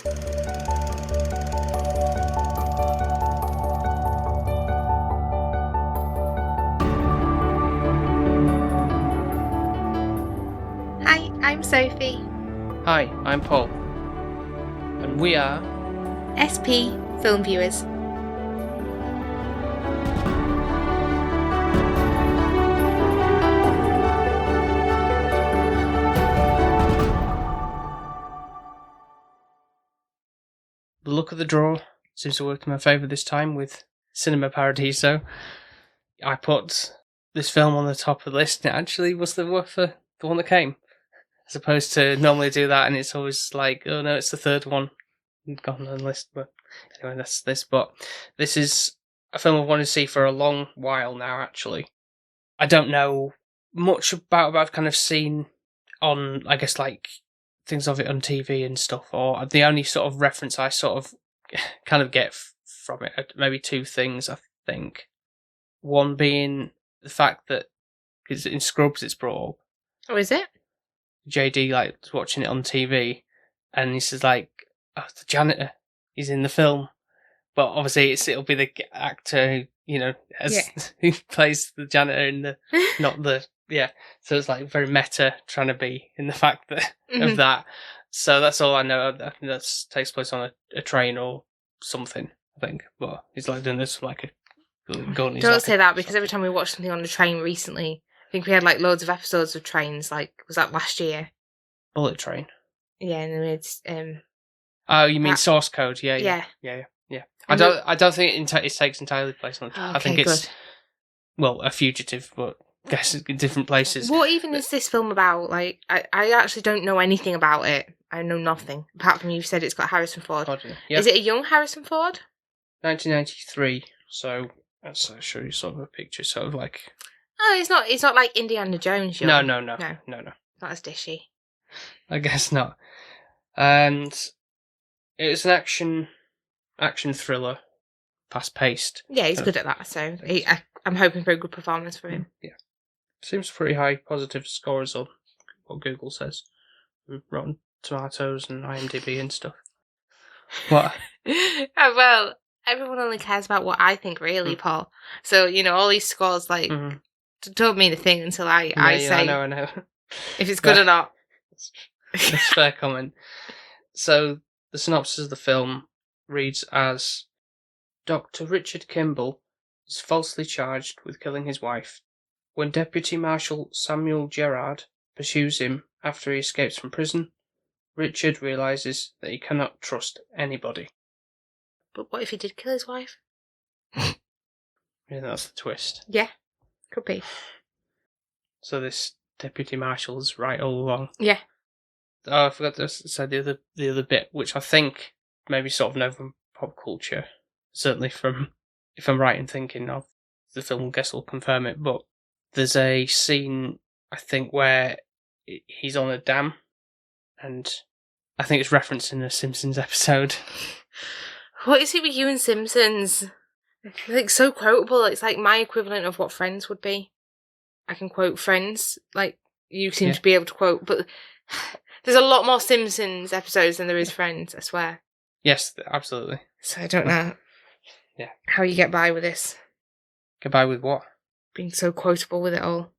Hi, I'm Sophie. Hi, I'm Paul. And we are SP Film Viewers. the luck of the draw. Seems to work in my favour this time with Cinema Paradiso. I put this film on the top of the list and it actually was the one that came. As opposed to normally do that and it's always like, oh no, it's the third one gone on the list. But anyway, that's this. But this is a film I've wanted to see for a long while now, actually. I don't know much about what I've kind of seen on, I guess, like, things of it on TV and stuff, or the only sort of reference I sort of kind of get from it, maybe two things, I think. One being the fact that, because in Scrubs it's brought up, Oh, is it? JD, like, was watching it on TV, and he says, like, oh, the janitor, he's in the film. But obviously it'll be the actor who, who plays the janitor in the, not the, yeah. So it's like very meta trying to be in the fact that of that. So that's all I know. I think that takes place on a train or something, I think. But he's like doing this like a gun. Don't say that, because every time we watch something on the train recently, I think we had like loads of episodes of trains, like, was that last year? Bullet Train. Yeah, and then it's oh, you mean Source Code? Yeah. I don't think it takes entirely place on. I think it's a fugitive, but I guess in different places. What even is this film about? Like, I actually don't know anything about it. I know nothing apart from you said it's got Harrison Ford. Yeah. Is it a young Harrison Ford? 1993. So that's I'll show you sort of a picture, sort of like. Oh, it's not like Indiana Jones. No. Not as dishy. I guess not. And it's an action thriller, fast paced. Yeah, he's good at that. So I'm hoping for a good performance for him. Yeah, seems pretty high positive scores on what Google says, Rotten Tomatoes and IMDb and stuff. What? Well, everyone only cares about what I think, really, Paul. So all these scores like don't mean a thing until I say. I know. If it's good or not. That's a fair comment. So the synopsis of the film reads as: Dr. Richard Kimball is falsely charged with killing his wife. When Deputy Marshal Samuel Gerard pursues him after he escapes from prison, Richard realises that he cannot trust anybody. But what if he did kill his wife? Yeah, that's the twist. Yeah, could be. So this Deputy Marshal's right all along. Yeah. Oh, I forgot to say the other bit, which I think maybe sort of know from pop culture. Certainly from, if I'm right in thinking of the film, I guess will confirm it, but there's a scene, I think, where he's on a dam, and I think it's referenced in a Simpsons episode. What is it with you and Simpsons? Like, so quotable. It's like my equivalent of what Friends would be. I can quote Friends, like you seem to be able to quote, but there's a lot more Simpsons episodes than there is Friends, I swear. Yes, absolutely. So I don't know how you get by with this. Get by with what? Being so quotable with it all.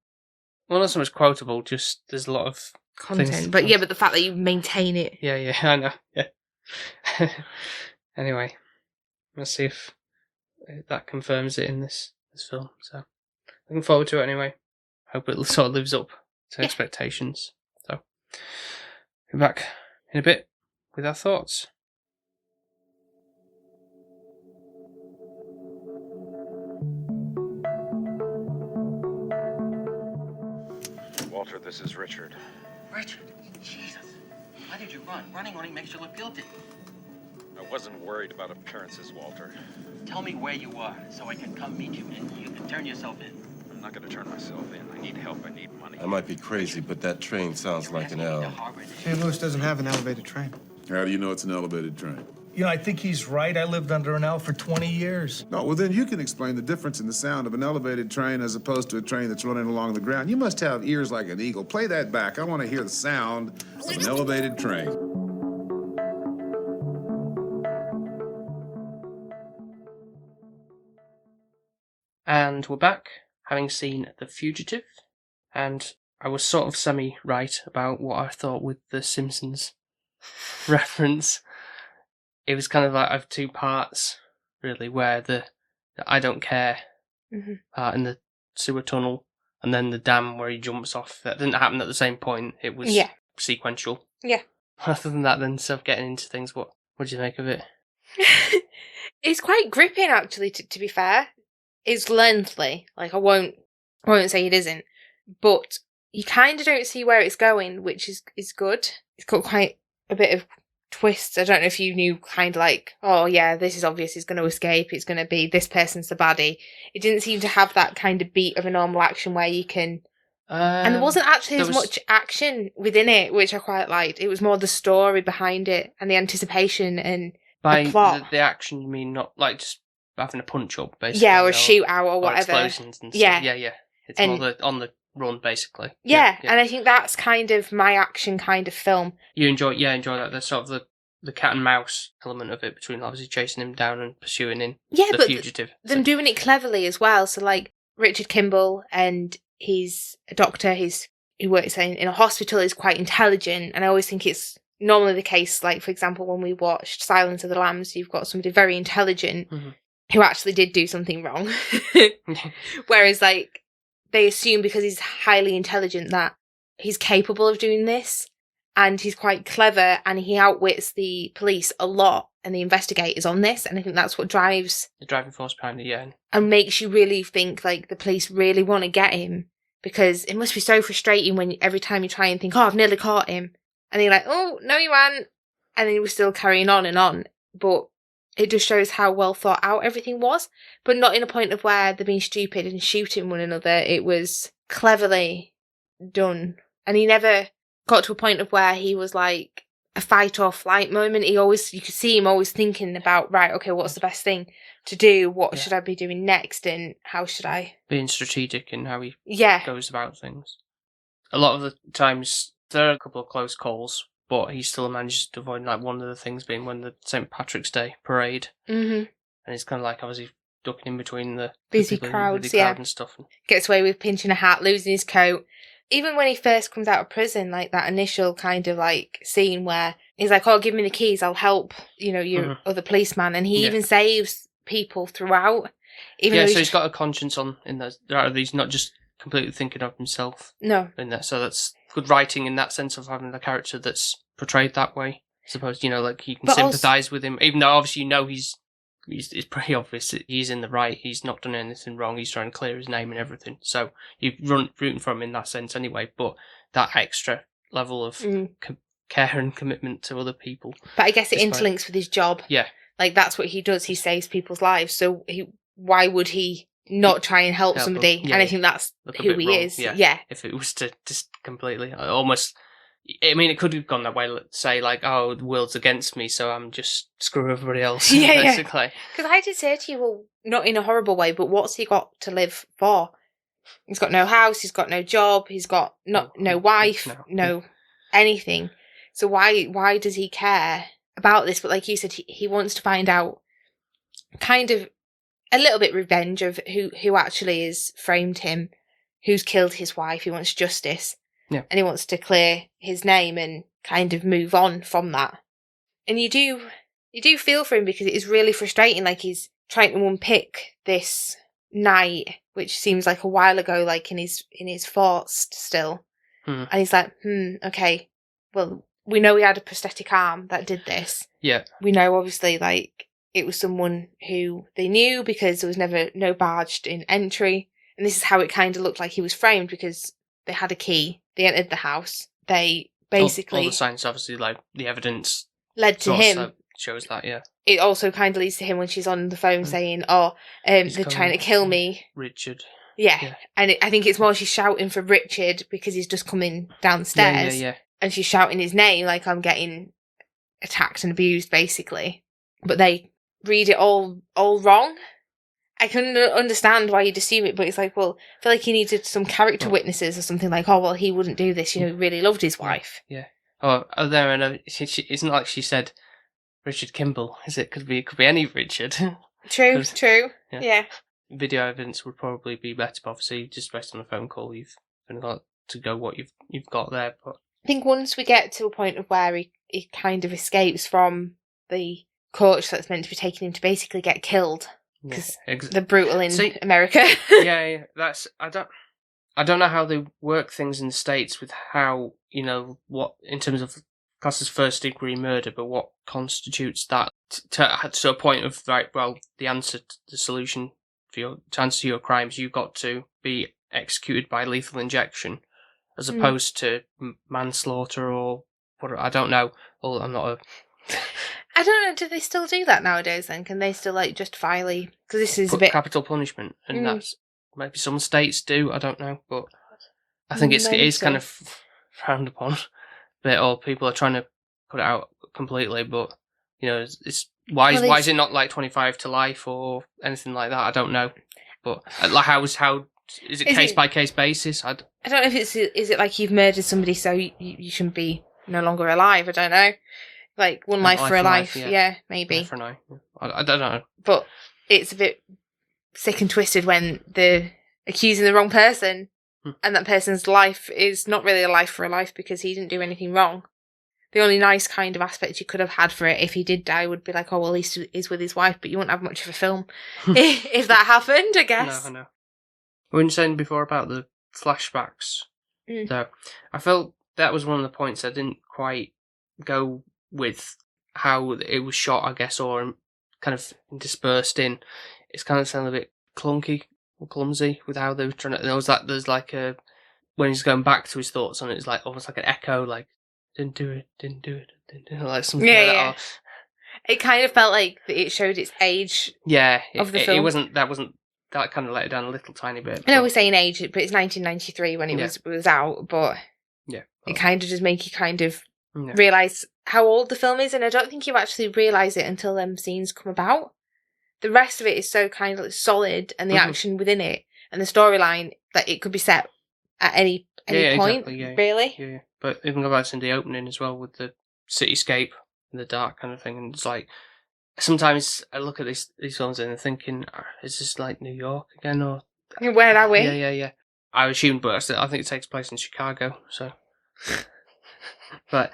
Well, not so much quotable, just there's a lot of content. But the fact that you maintain it. Yeah, I know. Yeah. Anyway, let's see if that confirms it in this film. So, looking forward to it anyway. Hope it sort of lives up to expectations. So, be back in a bit with our thoughts. Walter, this is Richard. Richard, Jesus. Why did you run? Running only makes you look guilty. I wasn't worried about appearances, Walter. Tell me where you are so I can come meet you and you can turn yourself in. I'm not going to turn myself in. I need help. I need money. I might be crazy, but that train sounds like an L. St. Louis doesn't have an elevated train. How do you know it's an elevated train? I think he's right. I lived under an L for 20 years. No, well, then you can explain the difference in the sound of an elevated train as opposed to a train that's running along the ground. You must have ears like an eagle. Play that back. I want to hear the sound of an elevated train. And we're back, having seen The Fugitive, and I was sort of semi-right about what I thought with the Simpsons reference. It was kind of like I have two parts, really, where the I don't care part in the sewer tunnel, and then the dam where he jumps off. That didn't happen at the same point. It was sequential. Yeah. Other than that, then sort of getting into things, what do you make of it? It's quite gripping, actually, to be fair. It's lengthy. Like, I won't say it isn't. But you kind of don't see where it's going, which is good. It's got quite a bit of twists. I don't know if you knew, kind of like, oh yeah, this is obvious, he's going to escape, it's going to be this person's the baddie. It didn't seem to have that kind of beat of a normal action where you can... and there wasn't actually as much action within it, which I quite liked. It was more the story behind it and the anticipation and the plot. The action, you mean not like just having a punch-up, basically? Yeah, or a shootout or whatever. Or explosions and stuff. Yeah. It's more on the run, basically. Yeah, and I think that's kind of my action kind of film. You enjoy that. That's sort of the cat and mouse element of it, between obviously chasing him down and pursuing him. Yeah, the but fugitive. Them doing it cleverly as well. So like Richard Kimball, and he's a doctor. He works in a hospital. He's quite intelligent, and I always think it's normally the case. Like, for example, when we watched Silence of the Lambs, you've got somebody very intelligent who actually did do something wrong, whereas like they assume because he's highly intelligent that he's capable of doing this, and he's quite clever, and he outwits the police a lot and the investigators on this, and I think that's what drives the driving force behind it, yeah, and makes you really think like the police really want to get him, because it must be so frustrating when every time you try and think, oh, I've nearly caught him, and you're like, oh no you haven't, and then he was still carrying on and on. But it just shows how well thought out everything was, but not in a point of where they're being stupid and shooting one another. It was cleverly done. And he never got to a point of where he was like a fight or flight moment. You could see him always thinking about, right, okay, what's the best thing to do? What should I be doing next? And how should I... Being strategic in how he goes about things. A lot of the times, there are a couple of close calls, but he still manages to avoid, like, one of the things being when the St. Patrick's Day parade. And it's kind of like, obviously, ducking in between the busy crowds, crowd and stuff. Gets away with pinching a hat, losing his coat. Even when he first comes out of prison, like that initial kind of like scene where he's like, oh, give me the keys, I'll help, your other policeman. And he even saves people throughout. So he's got a conscience in those. He's not just completely thinking of himself. No. In that, so that's good writing in that sense of having a character that's portrayed that way. I suppose, like you can sympathise with him, even though obviously it's pretty obvious that he's in the right. He's not done anything wrong. He's trying to clear his name and everything. So you're rooting for him in that sense anyway. But that extra level of care and commitment to other people. But I guess it interlinks with his job. Yeah. Like that's what he does. He saves people's lives. So why would he not try and help somebody? And I think that's who he is. Yeah. If it was to just completely, almost... I mean, it could have gone that way, let's say, like, oh, the world's against me, so I'm just screw everybody else, basically. Because I did say to you, well, not in a horrible way, but what's he got to live for? He's got no house, he's got no job, he's got no wife, no anything. So why does he care about this? But like you said, he wants to find out kind of a little bit revenge of who actually has framed him, who's killed his wife. He wants justice. Yeah. And he wants to clear his name and kind of move on from that. And you do feel for him because it is really frustrating. Like he's trying to unpick this night, which seems like a while ago, like in his thoughts still. And he's like, okay, well, we know he had a prosthetic arm that did this. Yeah. We know obviously like it was someone who they knew because there was never no barged in entry. And this is how it kind of looked like he was framed, because they had a key. They entered the house. They basically... All the signs, obviously, like, the evidence... led to him. Shows that, yeah. It also kind of leads to him when she's on the phone saying, they're trying to kill me. Richard. Yeah. And I think it's more she's shouting for Richard because he's just coming downstairs. Yeah. And she's shouting his name like I'm getting attacked and abused, basically. But they read it all wrong. I can understand why you'd assume it, but it's like, well, I feel like he needed some character witnesses or something like, oh, well, he wouldn't do this, he really loved his wife. Yeah. Oh, there, and it's not like she said Richard Kimball, is it? Could be any Richard. True. Yeah. video evidence would probably be better, but obviously just based on a phone call, you've only got to go what you've got there. But I think once we get to a point of where he kind of escapes from the coach that's meant to be taking him to basically get killed, because they're brutal in America. yeah, that's I don't know how they work things in the States with how, what in terms of class as first degree murder, but what constitutes that to a point of, right, well, the solution to answer your crimes, you've got to be executed by lethal injection, as opposed to manslaughter or what, I don't know. Well, I'm not a... I don't know, do they still do that nowadays then? Can they still, justifiably... Because this is a bit... capital punishment, and that's... Maybe some states do, I don't know, but I think it is kind of frowned upon a bit, or people are trying to put it out completely, but, it's why is it not like 25 to life or anything like that? I don't know. But how is it case by case basis? I don't know if is it like you've murdered somebody so you shouldn't be no longer alive, I don't know. Like one life for a life, yeah, maybe. Life for a life. I don't know. But it's a bit sick and twisted when they're accusing the wrong person and that person's life is not really a life for a life because he didn't do anything wrong. The only nice kind of aspect you could have had for it if he did die would be like, oh, well, he's with his wife, but you wouldn't have much of a film if that happened, I guess. No, I know. We were saying before about the flashbacks, though. I felt that was one of the points I didn't quite go with how it was shot, I guess, or kind of dispersed in. It's kind of sounded a bit clunky or clumsy with how they were trying to... There's like a... When he's going back to his thoughts on it, it's like almost like an echo, like, didn't do it, like something like that. Yeah. It kind of felt like it showed its age of the film. That kind of let it down a little tiny bit. I know we're saying age, but it's 1993 when it was out, but it kind of just make you kind of realise how old the film is, and I don't think you actually realise it until them scenes come about. The rest of it is so kind of solid, and the action within it, and the storyline, that it could be set at any point, exactly, really. Yeah. But even go back to the opening as well with the cityscape in the dark kind of thing, and it's like sometimes I look at these films and I'm thinking, is this like New York again, or where are we? Yeah. I assumed, but I think it takes place in Chicago, so. But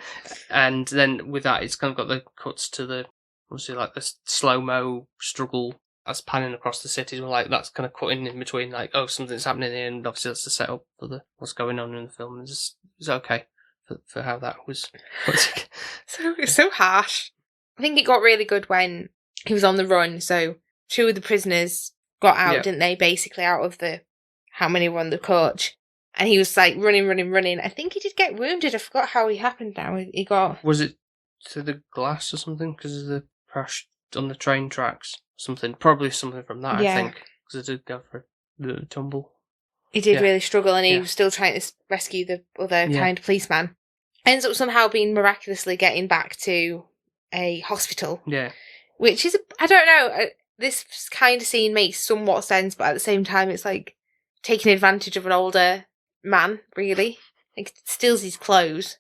and then with that, it's kind of got the cuts to the obviously like the slow-mo struggle that's panning across the cities. Like that's kind of cutting in between, like, oh, something's happening here, and obviously that's the setup for what's going on in the film. It's okay for how that was. so harsh. I think it got really good when he was on the run. So 2 of the prisoners got out, didn't they? Basically out of the how many were on the coach. And he was like running. I think he did get wounded. I forgot how he happened now. He got... Was it to the glass or something? Because of the crash on the train tracks? Something. Probably something from that, I think. Because it did go for the tumble. He did really struggle, and he was still trying to rescue the other kind of policeman. Ends up somehow being miraculously getting back to a hospital. Yeah. Which is... I don't know. This kind of scene makes somewhat sense, but at the same time, it's like taking advantage of an older... man, really. Like, steals his clothes.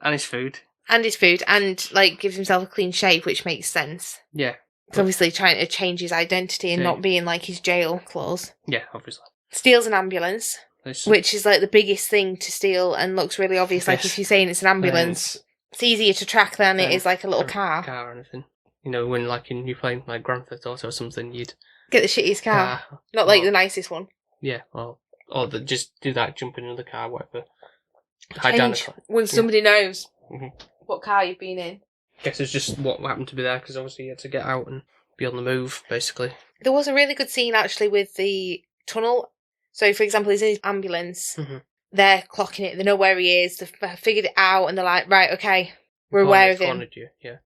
And his food. And, like, gives himself a clean shave, which makes sense. Yeah. He's obviously trying to change his identity and not being, like, his jail clothes. Yeah, obviously. Steals an ambulance, which is, like, the biggest thing to steal and looks really obvious. Like, if you're saying it's an ambulance, it's easier to track than it is, like, a little car. Car or anything. When, like, you're playing, like, Grand Theft Auto or something, you'd... Get the shittiest car. Not, like, the nicest one. Yeah, well... Or just do that, jump in another car, whatever. Hide down the car. When somebody knows what car you've been in. Guess it's just what happened to be there, because obviously you had to get out and be on the move, basically. There was a really good scene, actually, with the tunnel. So, for example, he's in his ambulance. They're clocking it. They know where he is. They've figured it out, and they're like, right, okay, we're aware of him.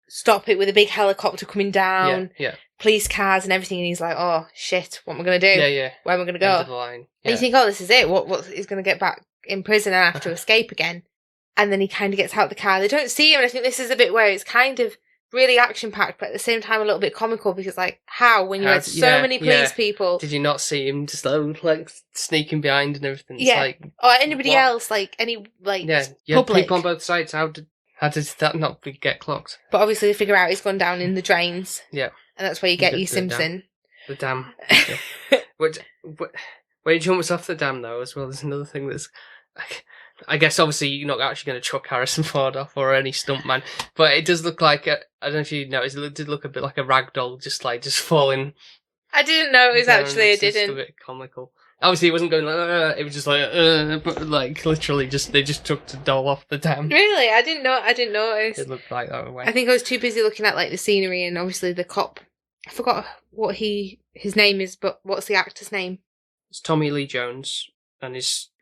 Stop it with a big helicopter coming down. Yeah. Police cars and everything, and he's like, oh shit, what am I going to do? Where am I going to go? And you think, oh, this is it, what he's going to get back in prison and have to escape again. And then he kind of gets out of the car. They don't see him, and I think this is a bit where it's kind of really action packed, but at the same time a little bit comical, because like, how when you had so many police people, did you not see him just like sneaking behind and everything? It's like, or anybody else, like any like public people on both sides. How did that not get clocked? But obviously they figure out he's gone down in the drains. And that's where you get your Simpson. The dam. But when he jumps off the dam, though, as well, there's another thing that's... I guess, obviously, you're not actually going to chuck Harrison Ford off or any stuntman, but it does look like... I don't know if you noticed, it did look a bit like a rag doll, just falling... I didn't notice, down. actually, I It's just didn't. a bit comical. Obviously, it wasn't going like... it was just like... but, like, literally, they just took the doll off the dam. Really? I didn't notice. It looked like that way. I think I was too busy looking at, like, the scenery and obviously the cop. I forgot what his name is, but what's the actor's name? It's Tommy Lee Jones, and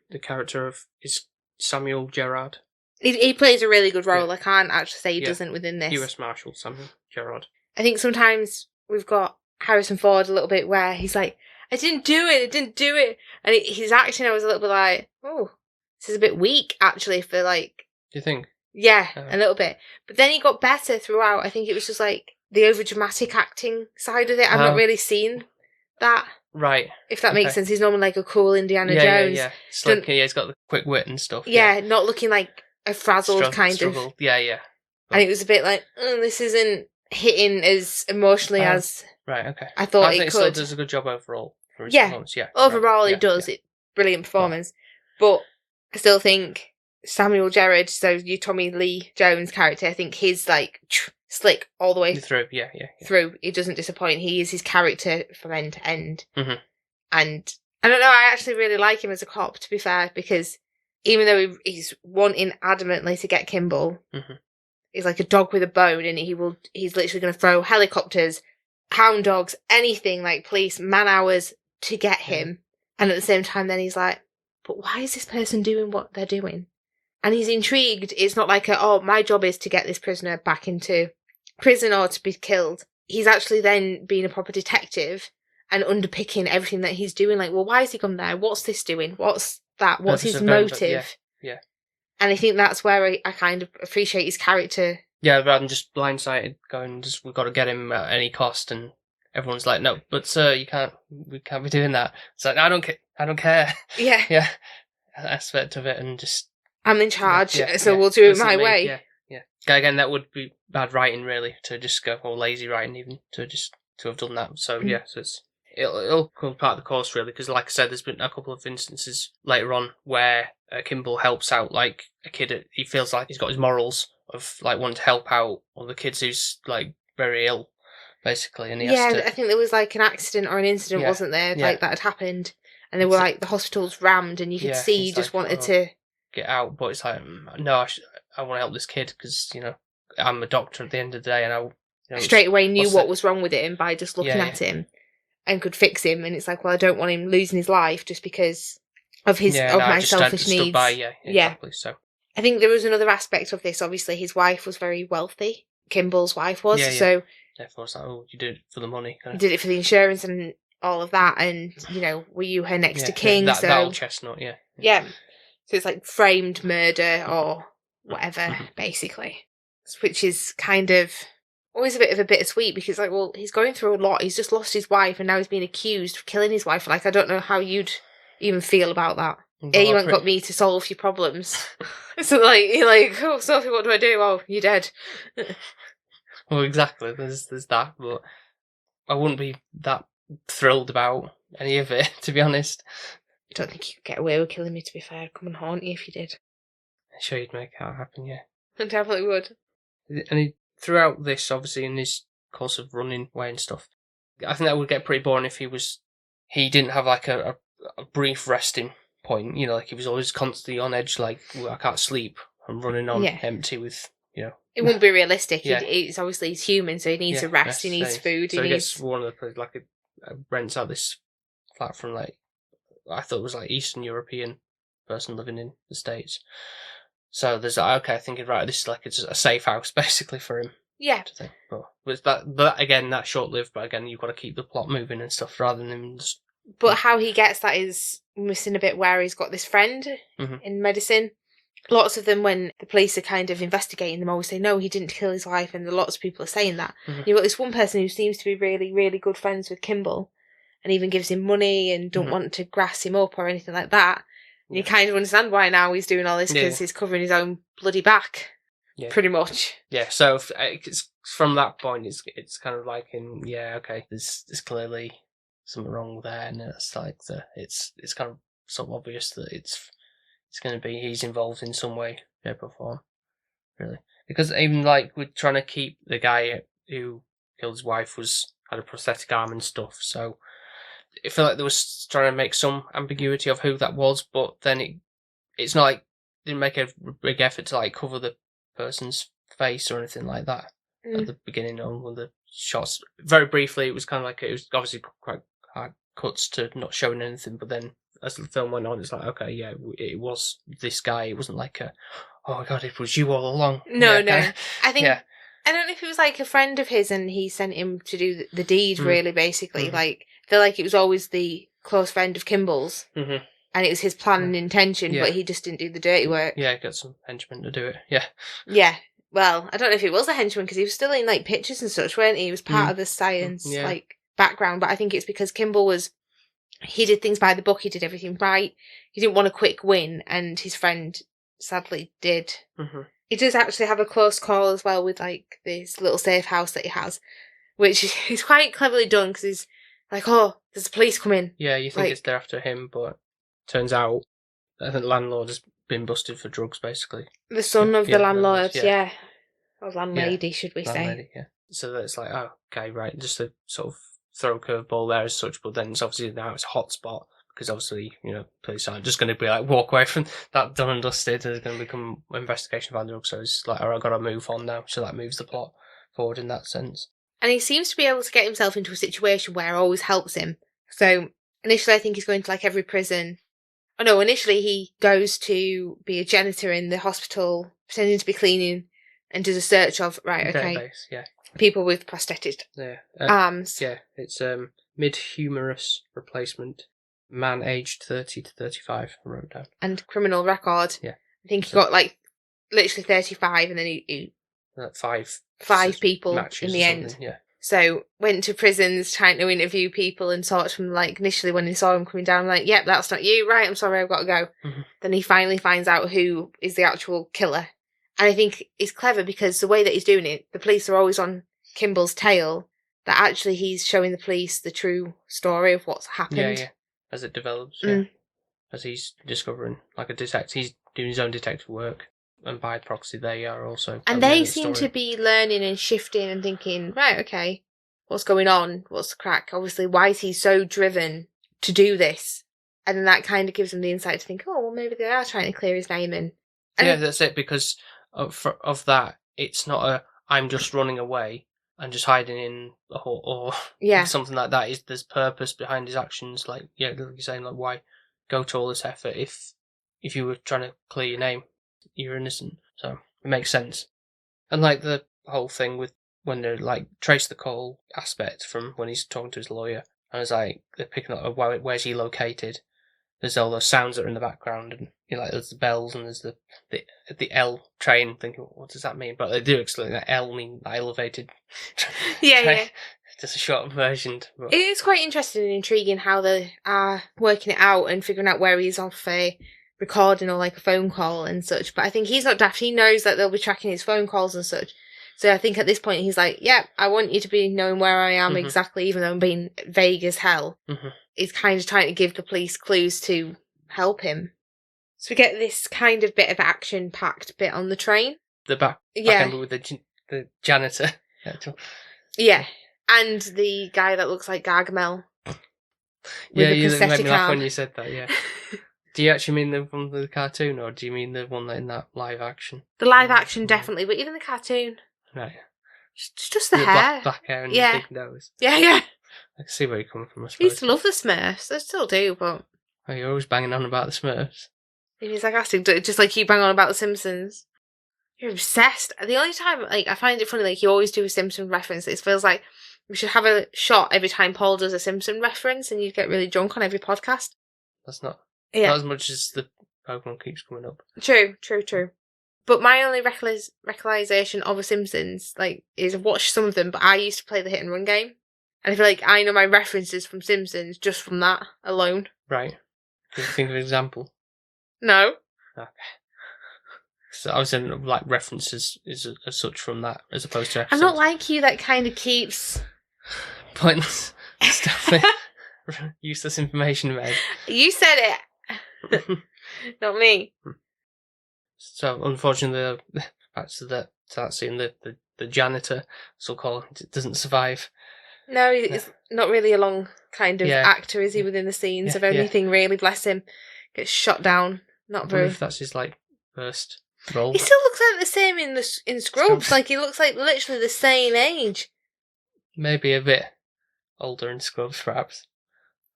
the character is Samuel Gerard. He plays a really good role. Yeah. I can't actually say he Yeah. doesn't within this. US Marshal Samuel Gerard. I think sometimes we've got Harrison Ford a little bit where he's like, I didn't do it. And his acting, I was a little bit like, oh, this is a bit weak, actually, for like... Do you think? Yeah, a little bit. But then he got better throughout. I think it was just like the over-dramatic acting side of it. I've not really seen that. Right. If that makes sense. He's normally like a cool Indiana Jones. Yeah. It's like, he's got the quick wit and stuff. Yeah, not looking like a frazzled kind struggle. of... Yeah. And it was a bit like, this isn't hitting as emotionally as right, okay. I thought I think it still could. does a good job overall for his Yeah. performance. Yeah. Overall, right. it does. It brilliant performance. But I still think Samuel Gerard, so you Tommy Lee Jones character, I think he's like slick all the way through. Yeah. through. He doesn't disappoint. He is his character from end to end. Mm-hmm. And I don't know, I actually really like him as a cop, to be fair, because even though he's wanting adamantly to get Kimball, he's like a dog with a bone, and he's literally going to throw helicopters, hound dogs, anything like police, man hours to get him. And at the same time, then he's like, but why is this person doing what they're doing? And he's intrigued. It's not like, my job is to get this prisoner back into prison or to be killed. He's actually then being a proper detective and underpicking everything that he's doing. Like, well, why has he gone there? What's this doing? What's that? What's his motive? Yeah. And I think that's where I kind of appreciate his character. Yeah, rather than just blindsided, going, we've got to get him at any cost, and everyone's like, no, but sir, we can't be doing that. It's like, I don't care. Yeah. Yeah. Aspect of it, and just... I'm in charge, so we'll do it my way. Yeah. Again, that would be bad writing, really, to just go, or lazy writing even, to have done that. So, yeah, so it'll come part of the course, really, because like I said, there's been a couple of instances later on where Kimball helps out, like, a kid, he feels like he's got his morals of, like, wanting to help out one of the kids who's, like, very ill, basically, and he has to... I think there was, like, an accident or an incident, wasn't there, like, that had happened, and they were, like, the hospital's rammed, and you could see he just wanted to... get out, but it's like, no, I want to help this kid, because, I'm a doctor at the end of the day, and I... straight away knew what was wrong with him by just looking at him, and could fix him, and it's like, well, I don't want him losing his life just because of my selfish needs. Exactly, so. I think there was another aspect of this. Obviously, his wife was very wealthy. Kimball's wife was, so... Therefore, it's like, you did it for the money. You did it for the insurance and all of that, and, were you her next to king, so... That old chestnut, Yeah. So it's like framed murder or whatever, basically. Which is kind of always a bit of a bittersweet, because, like, well, he's going through a lot. He's just lost his wife, and now he's being accused of killing his wife. Like, I don't know how you'd even feel about that. You haven't got me to solve your problems. So, like, you're like, oh, Sophie, what do I do? Oh, you're dead. Well, exactly. There's that, but I wouldn't be that thrilled about any of it, to be honest. I don't think you could get away with killing me, to be fair. I'd come and haunt you if you did. I'm sure you'd make that happen, yeah. I definitely would. And throughout this, obviously, in his course of running away and stuff, I think that would get pretty boring if he didn't have, like, a brief resting point, like he was always constantly on edge, like, well, I can't sleep, I'm running on empty with, It wouldn't be realistic. Yeah. It's obviously, he's human, so he needs a rest, he needs food, so he gets needs... one of the, like, rents out this flat from, like, I thought it was, like, Eastern European person living in the States. So there's, okay, thinking, right, this is like it's a safe house, basically, for him. Yeah. To think. But again, that's short-lived, but again, you've got to keep the plot moving and stuff, rather than just... But how he gets that is missing a bit, where he's got this friend in medicine. Lots of them, when the police are kind of investigating them, always say, no, he didn't kill his wife, and lots of people are saying that. You've got this one person who seems to be really, really good friends with Kimball, and even gives him money and don't want to grass him up or anything like that. And you kind of understand why now he's doing all this, because he's covering his own bloody back, pretty much. Yeah, so it's, from that point, it's kind of like, okay, there's clearly something wrong there, and it's like it's kind of sort of obvious that it's going to be he's involved in some way, shape or form, really. Because even like we're trying to keep the guy who killed his wife had a prosthetic arm and stuff, so I feel like they was trying to make some ambiguity of who that was, but then it's not like didn't make a big effort to like cover the person's face or anything like that at the beginning on one of the shots. Very briefly, it was kind of like it was obviously quite hard cuts to not showing anything, but then as the film went on, it's like, okay, yeah, it was this guy. It wasn't like oh my god, it was you all along. No, yeah, I think I don't know if it was like a friend of his and he sent him to do the deed. Really, basically, like I feel like it was always the close friend of Kimball's, and it was his plan and intention, but he just didn't do the dirty work. Yeah, got some henchmen to do it. Yeah. Yeah. Well, I don't know if it was a henchman because he was still in like pictures and such, weren't he? He was part of the science like background, but I think it's because Kimball he did things by the book, he did everything right. He didn't want a quick win, and his friend sadly did. He does actually have a close call as well with like this little safe house that he has, which is quite cleverly done because he's like, oh, there's the police coming. Yeah, you think it's there after him, but turns out I think the landlord has been busted for drugs, basically. The son of the landlord, or landlady, should we say? Yeah. So that's like, oh, okay, right, just a sort of throw curveball there as such, but then it's obviously now it's a hot spot because obviously, police aren't just going to be like walk away from that done and dusted. There's going to become an investigation of drugs, so it's like, I've got to move on now. So that moves the plot forward in that sense. And he seems to be able to get himself into a situation where it always helps him. So initially, I think he's going to like every prison. Oh no, initially he goes to be a janitor in the hospital, pretending to be cleaning, and does a search of Database, people with prosthetic arms. Yeah, it's mid-humerus replacement, man aged 30 to 35, I wrote down. And criminal record. Yeah. I think he got like literally 35 and then he like five people in the end. Yeah. So went to prisons trying to interview people and sort from like initially when he saw him coming down, like, yep, that's not you, right, I'm sorry, I've got to go. Then he finally finds out who is the actual killer. And I think it's clever because the way that he's doing it, the police are always on Kimball's tail, that actually he's showing the police the true story of what's happened. Yeah. As it develops, as he's discovering, like a detective, he's doing his own detective work. And by proxy, they are also. And they seem to be learning and shifting and thinking, right, okay, what's going on? What's the crack? Obviously, why is he so driven to do this? And then that kind of gives them the insight to think, oh, well, maybe they are trying to clear his name. And that's it, because of that, it's not I'm just running away and just hiding in a hole or something like that. There's purpose behind his actions. Like, like you're saying, like, why go to all this effort if you were trying to clear your name? You're innocent, so it makes sense. And like the whole thing with when they like trace the call aspect from when he's talking to his lawyer, and it's like they're picking up where's he located. There's all those sounds that are in the background, and there's the bells and there's the L train. Thinking, what does that mean? But they do explain that L mean elevated. Yeah. Just a short version. But it is quite interesting and intriguing how they are working it out and figuring out where he's off a recording or like a phone call and such, but I think he's not daft. He knows that they'll be tracking his phone calls and such, so I think at this point he's like, I want you to be knowing where I am exactly, even though I'm being vague as hell. He's kind of trying to give the police clues to help him. So we get this kind of bit of action packed bit on the train, the back end with the janitor. And the guy that looks like Gargamel you made me laugh when you said that. Do you actually mean the one with the cartoon, or do you mean the one in that live action? The live action, definitely, but even the cartoon. Right. It's just the hair. Black hair and the big nose. Yeah. I can see where you're coming from, I suppose. I used to love the Smurfs. I still do, but... Oh, you're always banging on about the Smurfs. It is sarcastic, just like you bang on about the Simpsons. You're obsessed. The only time, I find it funny, you always do a Simpson reference. It feels like we should have a shot every time Paul does a Simpson reference, and you'd get really drunk on every podcast. That's not... Not as much as the Pokemon keeps coming up. True. But my only recollection of The Simpsons, is I've watched some of them, but I used to play the hit and run game. And I feel like I know my references from Simpsons just from that alone. Right. Can you think of an example? No. Okay. So I was saying, references as such from that, as opposed to episodes. I'm not like you that kind of keeps... pointless stuff in. useless information, Meg. You said it, not me. So, unfortunately, back to that scene, the janitor, so called, doesn't survive. No, he's not really a long kind of Yeah. actor, is he, within the scenes of Yeah. anything, really, bless him. Gets shot down. Not I wonder very... if that's his, like, first role. He still looks like the same in Scrubs. Like, he looks like literally the same age. Maybe a bit older in Scrubs, perhaps.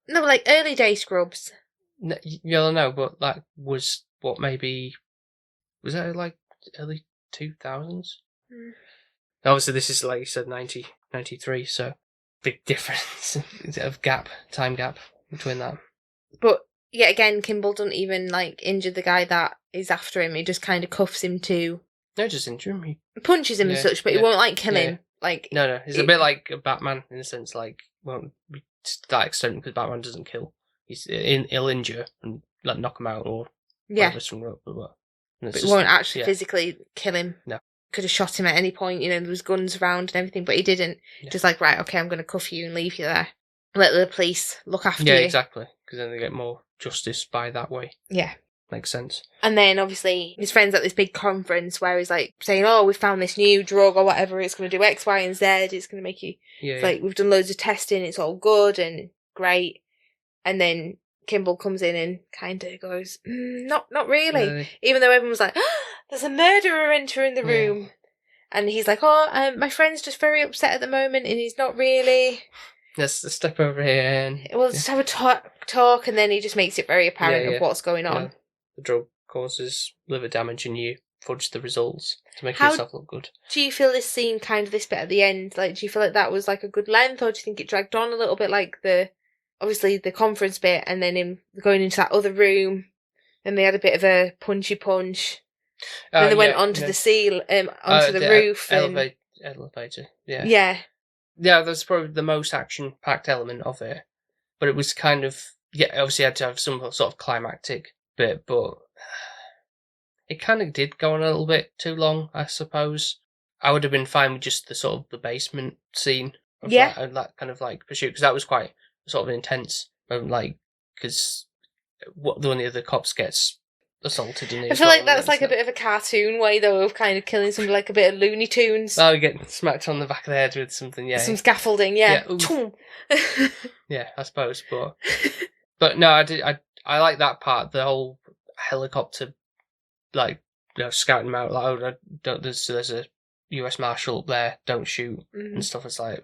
No, like early day Scrubs. No, no, but that was what maybe... Was that, like, early 2000s? Obviously, this is, like you said, 93, so big difference of time gap between that. But yet again, Kimball doesn't even like injure the guy that is after him. He just kind of cuffs him to... No, just injure him. He punches him and such, but he won't like kill him. Like no, he's a bit like a Batman in a sense. Like, won't be to that extent because Batman doesn't kill. He'll injure and like knock him out or whatever from rope or what. But he won't actually yeah. physically kill him. No. Could have shot him at any point, you know, there was guns around and everything, but he didn't. Yeah. Just like, right, okay, I'm going to cuff you and leave you there. Let the police look after you. Yeah, exactly. Because then they get more justice by that way. Yeah. Makes sense. And then, obviously, his friend's at this big conference where he's, like, saying, oh, we found this new drug or whatever, it's going to do X, Y, and Z, it's going to make you... Yeah, like, we've done loads of testing, it's all good and great. And then Kimball comes in and kind of goes, not really. Even though everyone was like, oh, there's a murderer entering the room. And he's like, oh, my friend's just very upset at the moment and he's not really... Let's step over here and... We'll just have a talk, and then he just makes it very apparent of what's going on. Yeah. The drug causes liver damage and you fudge the results to make yourself look good. Do you feel this scene, kind of this bit at the end, like, do you feel like that was like a good length, or do you think it dragged on a little bit, like obviously the conference bit, and then him going into that other room, and they had a bit of a punchy punch, and then they went onto the seal, onto the roof. Elevator, yeah. Yeah. Yeah, that's probably the most action-packed element of it. But it was kind of... Yeah, obviously had to have some sort of climactic bit, but... It kind of did go on a little bit too long, I suppose. I would have been fine with just the sort of the basement scene. Of that kind of like pursuit, because that was quite sort of intense. Like, because one of the other cops gets assaulted in it. I feel like that's like a bit of a cartoon way, though, of kind of killing somebody, like a bit of Looney Tunes. Oh, you get smacked on the back of the head with something, yeah. Some scaffolding, yeah. Yeah, I suppose, but no, I like that part, the whole helicopter, like, you know, scouting them out, like, oh, there's a US Marshal up there, don't shoot, and stuff. It's like,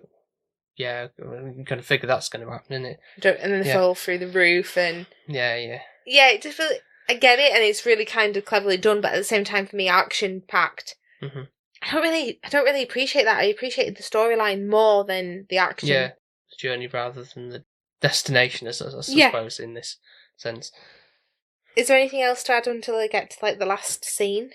yeah, you kind of figure that's going to happen, isn't it? And then they fall through the roof, and... Yeah. Yeah, it just really... I get it, and it's really kind of cleverly done, but at the same time, for me, action-packed. Mm-hmm. I don't really appreciate that. I appreciated the storyline more than the action. Yeah, the journey rather than the destination, I suppose, in this sense. Is there anything else to add until I get to, like, the last scene?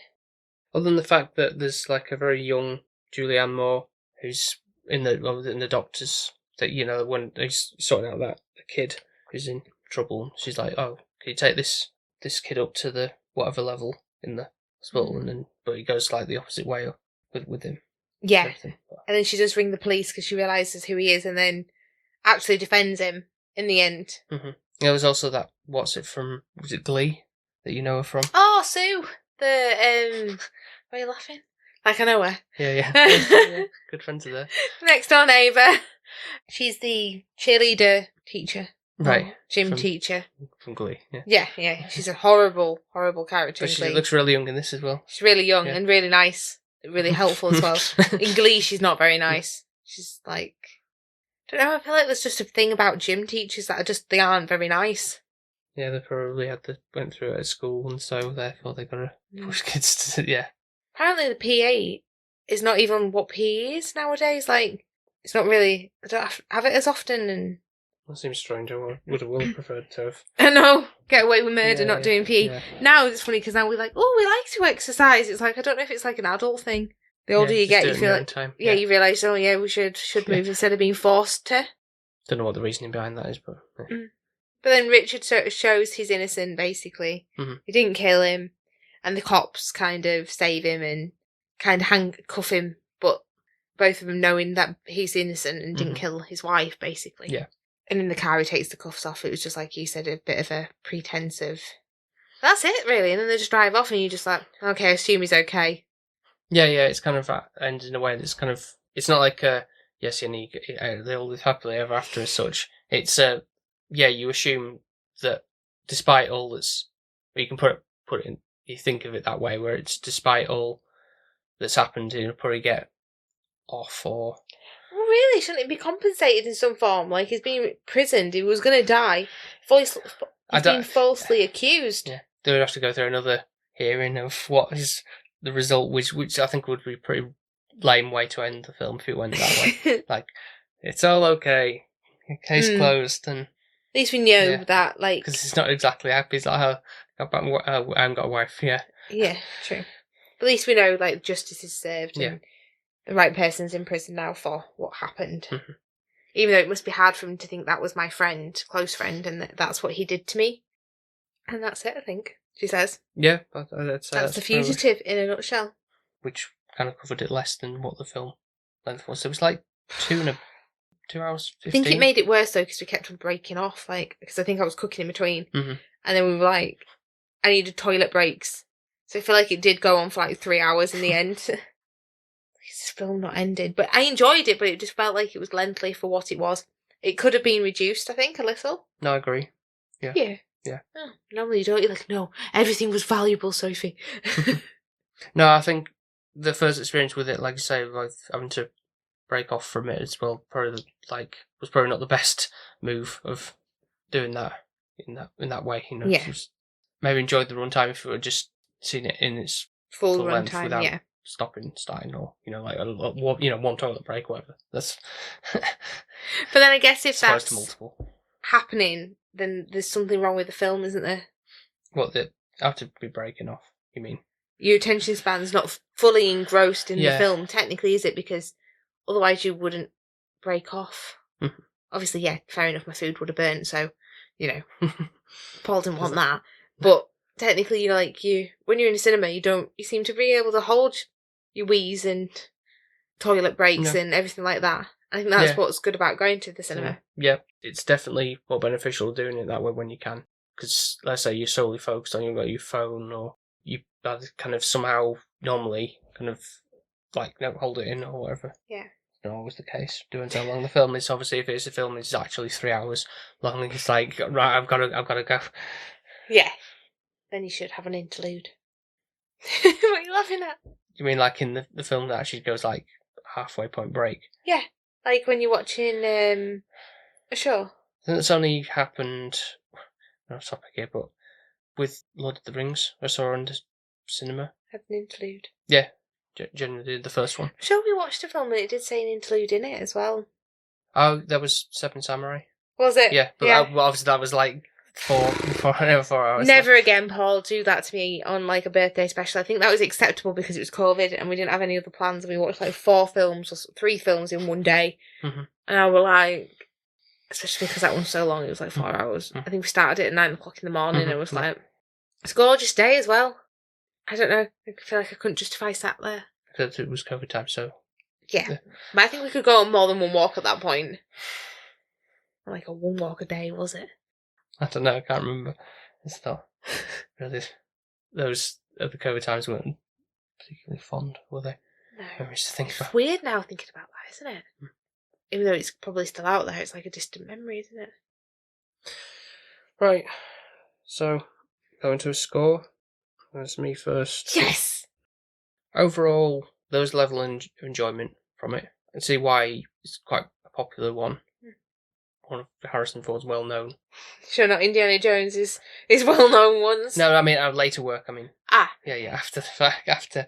Other than the fact that there's, like, a very young Julianne Moore who's in the doctors, that, you know, when he's sorting out the kid who's in trouble, she's like, oh, can you take this kid up to the whatever level in the hospital, but he goes like the opposite way with him. Yeah, and then she does ring the police because she realises who he is, and then actually defends him in the end. Mm-hmm. There was also that, was it Glee that you know her from? Oh, Sue! Why are you laughing? Like I know her. Yeah. Good friends of her. Next door neighbour. She's the cheerleader teacher. Right. Gym teacher. From Glee, yeah. Yeah. She's a horrible, horrible character. But she looks really young in this as well. She's really young and really nice. Really helpful as well. In Glee, she's not very nice. She's like... I don't know, I feel like there's just a thing about gym teachers that they aren't very nice. Yeah, they probably went through it at school, and so therefore they got to push kids to, yeah. Apparently the PA is not even what PE is nowadays. Like, it's not really... I don't have it as often, and... That seems strange. I would have preferred to have... I know. Get away with murder, not doing PE. Yeah. Now it's funny because now we're like, oh, we like to exercise. It's like, I don't know if it's like an adult thing. The older you get, you feel like... Time. Yeah, you realise, oh yeah, we should move instead of being forced to. Don't know what the reasoning behind that is, but... Yeah. But then Richard sort of shows he's innocent, basically. Mm-hmm. He didn't kill him. And the cops kind of save him and kind of handcuff him. But both of them knowing that he's innocent and didn't kill his wife, basically. Yeah. And in the car, he takes the cuffs off. It was just like you said, a bit of a pretense of, that's it, really. And then they just drive off, and you're just like, okay, I assume he's okay. Yeah, it's kind of ends in a way that's kind of, it's not like, yes, and they all live happily ever after as such. It's, you assume that despite all that's, you can put it in, you think of it that way, where it's despite all that's happened, he'll probably get off or... Well, really, shouldn't it be compensated in some form? Like, he's being imprisoned, he was going to die. He's been falsely accused. Yeah, they would have to go through another hearing of what is the result, which I think would be a pretty lame way to end the film if it went that way. Like, it's all okay, case closed, and... At least we know that, like... Because it's not exactly happy, it's like, I haven't got a wife, yeah. Yeah, true. But at least we know, like, justice is served, and the right person's in prison now for what happened. Mm-hmm. Even though it must be hard for him to think that was my friend, close friend, and that's what he did to me. And that's it, I think, she says. Yeah, that's The Fugitive in a nutshell. Which kind of covered it less than what the film length was. It was like 2 hours 15. I think it made it worse, though, because we kept on breaking off, like, because I think I was cooking in between. Mm-hmm. And then we were like, I needed toilet breaks. So I feel like it did go on for like 3 hours in the end. This film not ended. But I enjoyed it, but it just felt like it was lengthy for what it was. It could have been reduced, I think, a little. No, I agree. Yeah. Yeah. Oh, normally you don't. You're like, no, everything was valuable, Sophie. No, I think the first experience with it, like you say, like having to break off from it as well, was probably not the best move of doing that in that way. You know, just maybe enjoyed the runtime if you were just seeing it in its full length runtime, without stopping, starting, or like one toilet break, whatever. That's. But then I guess if that's multiple happening, then there's something wrong with the film, isn't there? What, they have to be breaking off? You mean? Your attention span's not fully engrossed in the film, technically, is it? Because otherwise you wouldn't break off. Mm-hmm. Obviously, fair enough, my food would have burnt, so, Paul didn't want that. But technically, when you're in a cinema, you seem to be able to hold your wheeze and toilet breaks and everything like that. I think that's what's good about going to the cinema. Yeah, it's definitely more beneficial doing it that way when you can. Because let's say you're solely focused on your phone, or you kind of somehow normally kind of like hold it in or whatever. Yeah. It's not always the case. Depends how long the film is. Obviously, if it's a film that's actually 3 hours long, it's like, right, I've got to go. Yeah. Then you should have an interlude. What are you laughing at? You mean like in the film that actually goes like halfway point break? Yeah. Like when you're watching a show. I think that's only happened, not off topic here, but with Lord of the Rings, I saw on the cinema. Had an interlude. Yeah, generally the first one. I'm sure we watched a film and it did say an interlude in it as well. Oh, there was Seven Samurai. Was it? Yeah, but obviously that was like 4 hours. Never again, Paul, do that to me on like a birthday special. I think that was acceptable because it was COVID and we didn't have any other plans, and we watched like 4 films or 3 films in one day. Mm-hmm. And I was like, especially because that one's so long, it was like 4 hours. Mm-hmm. I think we started at 9 o'clock in the morning and it was like, it's a gorgeous day as well. I don't know. I feel like I couldn't justify sat there. Because it was COVID time, so... Yeah. But I think we could go on more than one walk at that point. Like a 1 walk a day, was it? I don't know, I can't remember. It's not really... Those other COVID times weren't particularly fond, were they? No. Memories to think It's about. weird now thinking about that, isn't it? Even though it's probably still out there, it's like a distant memory, isn't it? Right. So, going to a score. That's me first. Yes! Overall, there was level of enjoyment from it. I see why it's quite a popular one. One of Harrison Ford's well-known. Sure, not Indiana Jones is well-known ones. No, I mean, later work, I mean. Ah. Yeah, after the fact, after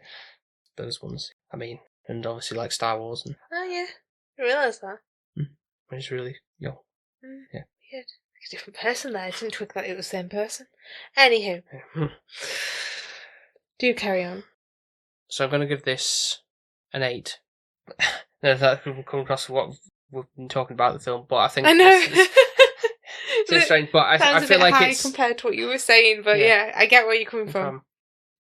those ones. I mean, and obviously like Star Wars. And Oh, yeah. I didn't realise that. when he's really young. Yeah. Weird. Like a different person there. I didn't twig that it was the same person. Anywho. Yeah. Do carry on. So I'm going to give this an 8. No, that could come across what we've been talking about the film, but I think I know. it's strange, but I feel like high it's compared to what you were saying, but yeah I get where you're coming from.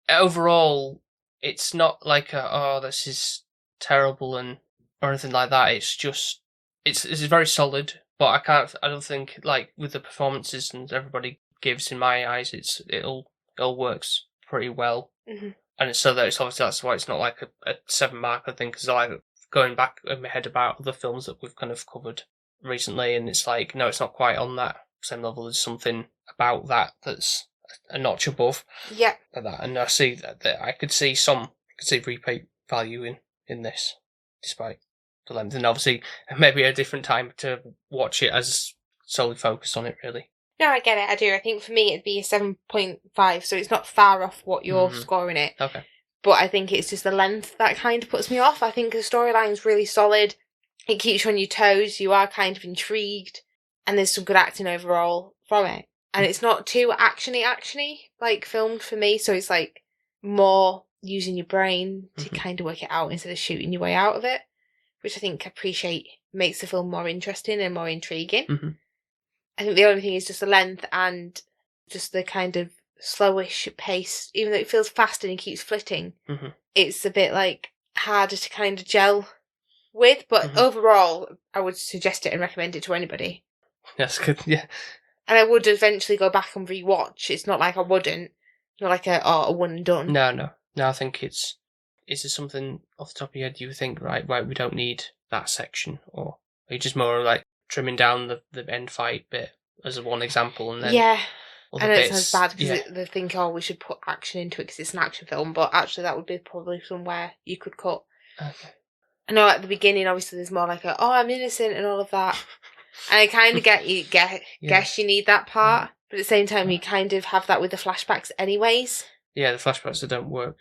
Overall, it's not like this is terrible or anything like that. It's just it's very solid But I don't think, like, with the performances and everybody gives, in my eyes, it all works pretty well. Mhm. And so that it's obviously, that's why it's not like a 7 mark, I think, because like going back in my head about other films that we've kind of covered recently, and it's like, no, it's not quite on that same level. There's something about that that's a notch above. Yeah. That, and I see that I could see replay value in this, despite the length, and obviously maybe a different time to watch it as solely focused on it, really. No, I get it. I do. I think for me it'd be a 7.5, so it's not far off what you're scoring it. Okay. But I think it's just the length that kind of puts me off. I think the storyline's really solid. It keeps you on your toes. You are kind of intrigued, and there's some good acting overall from it. And it's not too actiony, like filmed for me. So it's like more using your brain to kind of work it out instead of shooting your way out of it, which I think makes the film more interesting and more intriguing. Mm-hmm. I think the only thing is just the length and just the kind of slowish pace. Even though it feels fast and it keeps flitting, it's a bit like harder to kind of gel with. But overall, I would suggest it and recommend it to anybody. That's good, yeah. And I would eventually go back and rewatch. It's not like I wouldn't. Not like a one and done. No. I think is there something off the top of your head you think, right, we don't need that section, or are you just more like trimming down the end fight bit as one example, and then I know it sounds bad because they think, we should put action into it because it's an action film, but actually that would be probably somewhere you could cut. Okay. I know at the beginning, obviously, there's more like I'm innocent and all of that, and I kind of guess you need that part, but at the same time, you kind of have that with the flashbacks anyways. Yeah, the flashbacks that don't work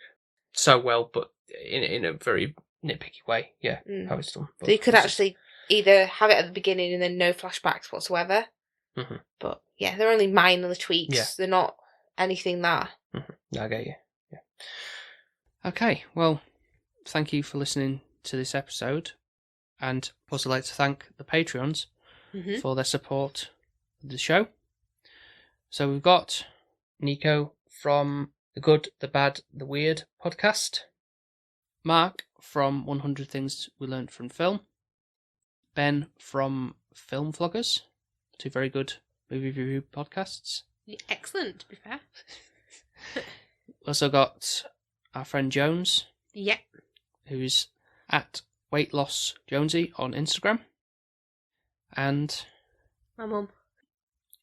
so well, but in a very nitpicky way. Yeah, how it's done. So you could actually either have it at the beginning and then no flashbacks whatsoever. But yeah, they're only minor tweaks. Yeah. They're not anything that. I get you. Yeah. Okay, well, thank you for listening to this episode, and I'd also like to thank the Patreons for their support of the show. So we've got Nico from the Good, the Bad, the Weird podcast, Mark from 100 Things We Learned from Film, Ben from Film Vloggers, 2 very good movie review podcasts. Excellent, to be fair. Also got our friend Jones. Yep. Who's at Weight Loss Jonesy on Instagram. And my mum.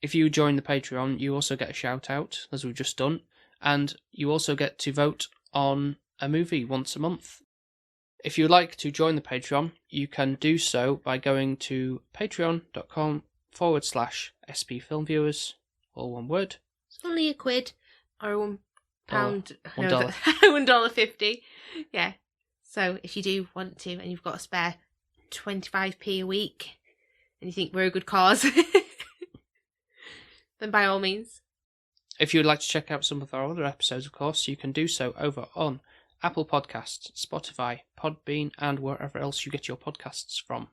If you join the Patreon, you also get a shout out, as we've just done, and you also get to vote on a movie once a month. If you'd like to join the Patreon, you can do so by going to patreon.com/SP Film Viewers, all one word. It's only £1 or £1. $1. $1.50. Yeah. So if you do want to and you've got a spare 25p a week and you think we're a good cause, then by all means. If you would like to check out some of our other episodes, of course, you can do so over on Apple Podcasts, Spotify, Podbean, and wherever else you get your podcasts from.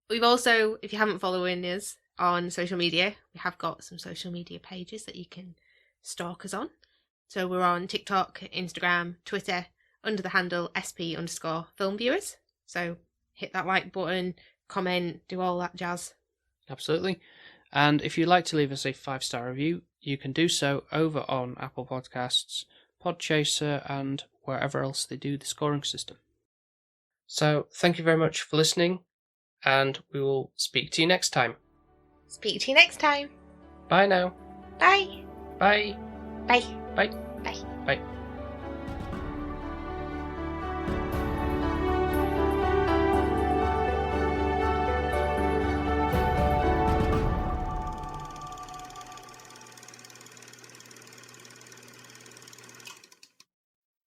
We've also, if you haven't followed us on social media, we have got some social media pages that you can stalk us on. So we're on TikTok, Instagram, Twitter, under the handle SP_film viewers. So hit that like button, comment, do all that jazz. Absolutely. And if you'd like to leave us a 5-star review, you can do so over on Apple Podcasts, Podchaser, and wherever else they do the scoring system. So thank you very much for listening, and we will speak to you next time. Speak to you next time. Bye now. Bye. Bye. Bye. Bye. Bye. Bye.